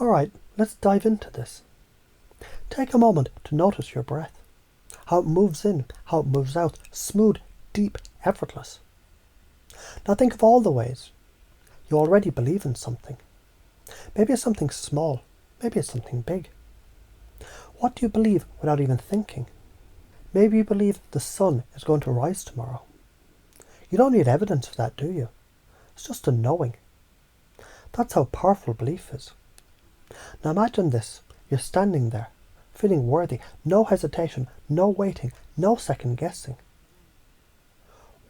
Alright, let's dive into this. Take a moment to notice your breath. How it moves in, how it moves out, smooth, deep, effortless. Now think of all the ways you already believe in something. Maybe it's something small, maybe it's something big. What do you believe without even thinking? Maybe you believe the sun is going to rise tomorrow. You don't need evidence for that, do you? It's just a knowing. That's how powerful belief is. Now imagine this. You're standing there, feeling worthy, no hesitation, no waiting, no second guessing.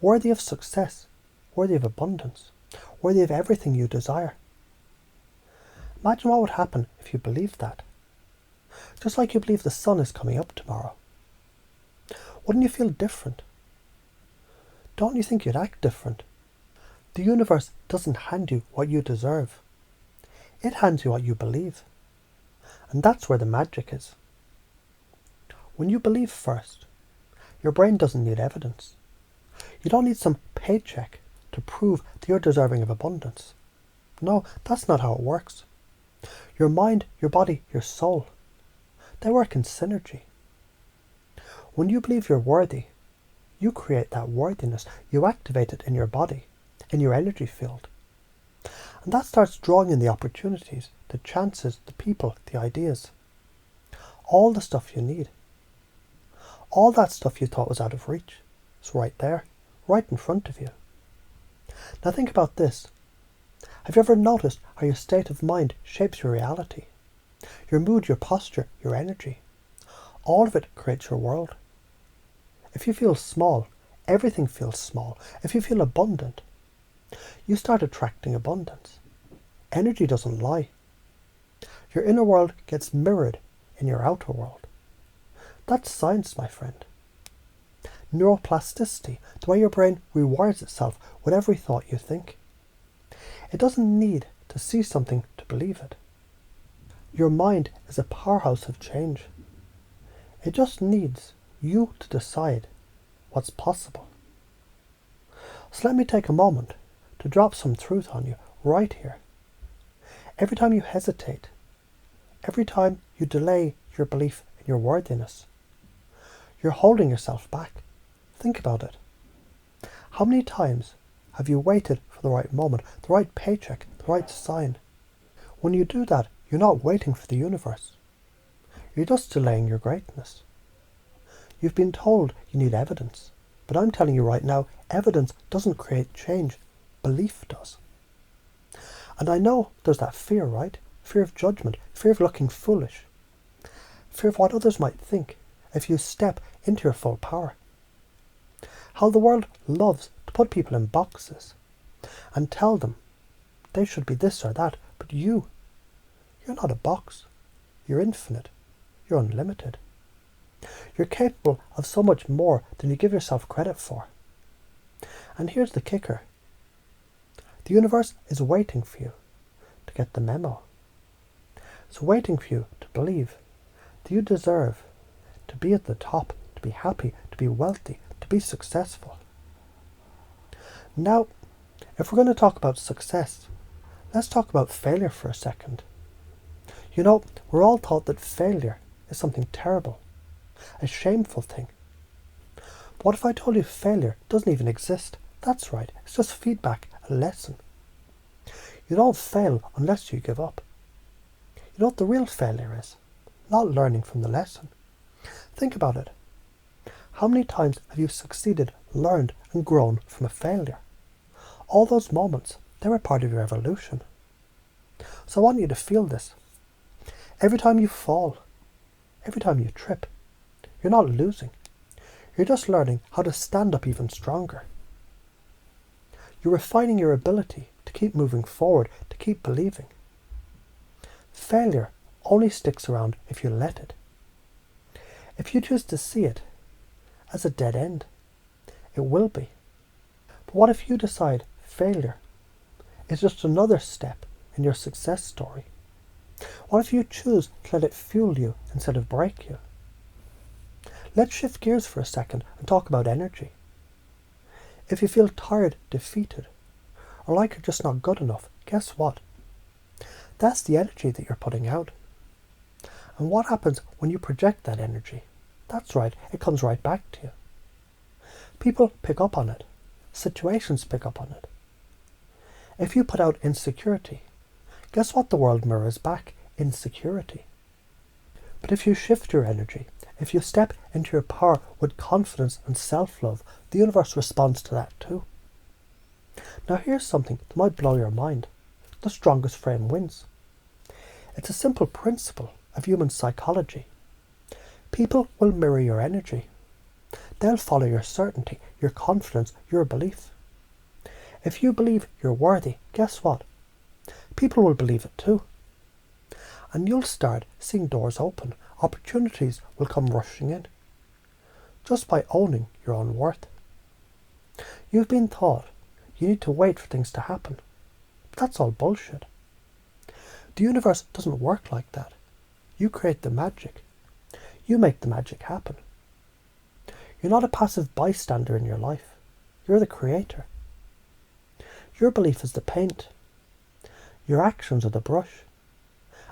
Worthy of success, worthy of abundance, worthy of everything you desire. Imagine what would happen if you believed that. Just like you believe the sun is coming up tomorrow. Wouldn't you feel different? Don't you think you'd act different? The universe doesn't hand you what you deserve. It hands you what you believe. And that's where the magic is. When you believe first, your brain doesn't need evidence. You don't need some paycheck to prove that you're deserving of abundance. No, that's not how it works. Your mind, your body, your soul, they work in synergy. When you believe you're worthy, you create that worthiness. You activate it in your body, in your energy field. And that starts drawing in the opportunities, the chances, the people, the ideas. All the stuff you need. All that stuff you thought was out of reach is right there, right in front of you. Now think about this. Have you ever noticed how your state of mind shapes your reality? Your mood, your posture, your energy. All of it creates your world. If you feel small, everything feels small. If you feel abundant, you start attracting abundance. Energy doesn't lie. Your inner world gets mirrored in your outer world. That's science, my friend. Neuroplasticity, the way your brain rewires itself with every thought you think. It doesn't need to see something to believe it. Your mind is a powerhouse of change. It just needs you to decide what's possible. So let me take a moment to drop some truth on you right here. Every time you hesitate, every time you delay your belief in your worthiness, you're holding yourself back. Think about it. How many times have you waited for the right moment, the right paycheck, the right sign? When you do that, you're not waiting for the universe. You're just delaying your greatness. You've been told you need evidence, but I'm telling you right now, evidence doesn't create change. Belief does. And I know there's that fear, right? Fear of judgment, fear of looking foolish, fear of what others might think if you step into your full power. How the world loves to put people in boxes and tell them they should be this or that, but you're not a box. You're infinite. You're unlimited. You're capable of so much more than you give yourself credit for. And here's the kicker. The universe is waiting for you to get the memo. It's waiting for you to believe that you deserve to be at the top, to be happy, to be wealthy, to be successful. Now, if we're going to talk about success, let's talk about failure for a second. You know, we're all taught that failure is something terrible, a shameful thing. But what if I told you failure doesn't even exist? That's right, it's just feedback, a lesson. You don't fail unless you give up. You know what the real failure is? Not learning from the lesson. Think about it. How many times have you succeeded, learned and grown from a failure? All those moments, they were part of your evolution. So I want you to feel this. Every time you fall, every time you trip, you're not losing. You're just learning how to stand up even stronger. You're refining your ability to keep moving forward, to keep believing. Failure only sticks around if you let it. If you choose to see it as a dead end, it will be. But what if you decide failure is just another step in your success story? What if you choose to let it fuel you instead of break you? Let's shift gears for a second and talk about energy. If you feel tired, defeated, or like you're just not good enough, guess what? That's the energy that you're putting out. And what happens when you project that energy? That's right, it comes right back to you. People pick up on it. Situations pick up on it. If you put out insecurity, guess what the world mirrors back? Insecurity. But if you shift your energy, if you step into your power with confidence and self-love, the universe responds to that too. Now here's something that might blow your mind. The strongest frame wins. It's a simple principle of human psychology. People will mirror your energy. They'll follow your certainty, your confidence, your belief. If you believe you're worthy, guess what? People will believe it too. And you'll start seeing doors open. Opportunities will come rushing in. Just by owning your own worth. You've been taught you need to wait for things to happen. But that's all bullshit. The universe doesn't work like that. You create the magic. You make the magic happen. You're not a passive bystander in your life. You're the creator. Your belief is the paint. Your actions are the brush.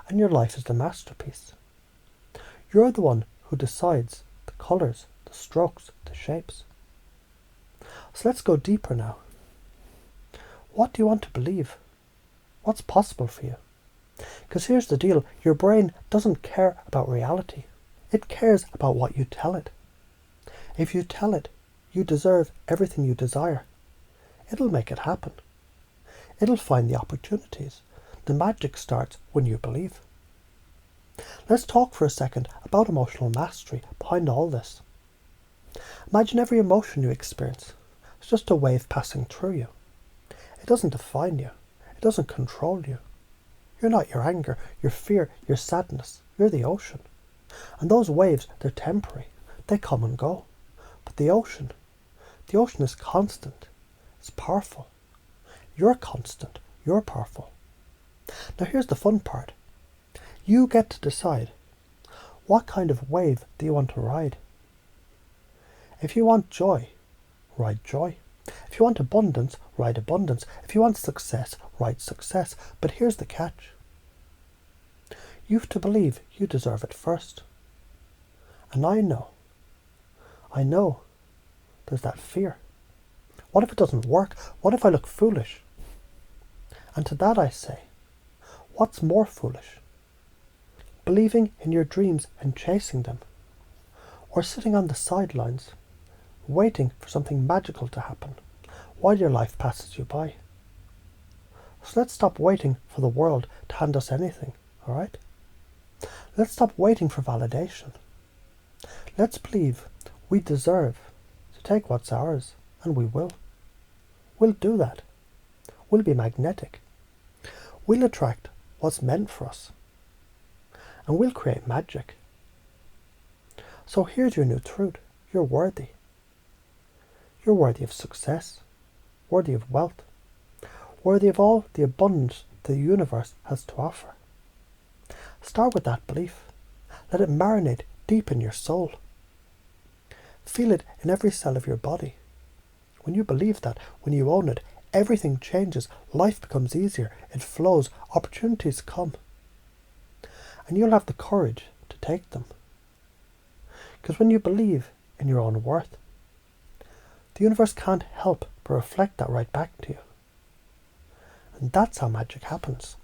And your life is the masterpiece. You're the one who decides the colours, the strokes, the shapes. So let's go deeper now. What do you want to believe? What's possible for you? Because here's the deal, your brain doesn't care about reality. It cares about what you tell it. If you tell it you deserve everything you desire, it'll make it happen. It'll find the opportunities. The magic starts when you believe. Let's talk for a second about emotional mastery behind all this. Imagine every emotion you experience. It's just a wave passing through you. It doesn't define you. It doesn't control you. You're not your anger, your fear, your sadness. You're the ocean. And those waves, they're temporary. They come and go. But the ocean is constant. It's powerful. You're constant. You're powerful. Now here's the fun part. You get to decide what kind of wave do you want to ride. If you want joy, ride joy. If you want abundance, ride abundance. If you want success, ride success. But here's the catch. You have to believe you deserve it first. And I know there's that fear. What if it doesn't work? What if I look foolish? And to that I say, what's more foolish? Believing in your dreams and chasing them, or sitting on the sidelines, waiting for something magical to happen while your life passes you by. So let's stop waiting for the world to hand us anything, alright? Let's stop waiting for validation. Let's believe we deserve to take what's ours, and we will. We'll do that. We'll be magnetic. We'll attract what's meant for us. And we'll create magic. So here's your new truth. You're worthy. You're worthy of success, worthy of wealth, worthy of all the abundance the universe has to offer. Start with that belief. Let it marinate deep in your soul. Feel it in every cell of your body. When you believe that, when you own it, everything changes, life becomes easier, it flows, opportunities come. And you'll have the courage to take them. Because when you believe in your own worth, the universe can't help but reflect that right back to you. And that's how magic happens.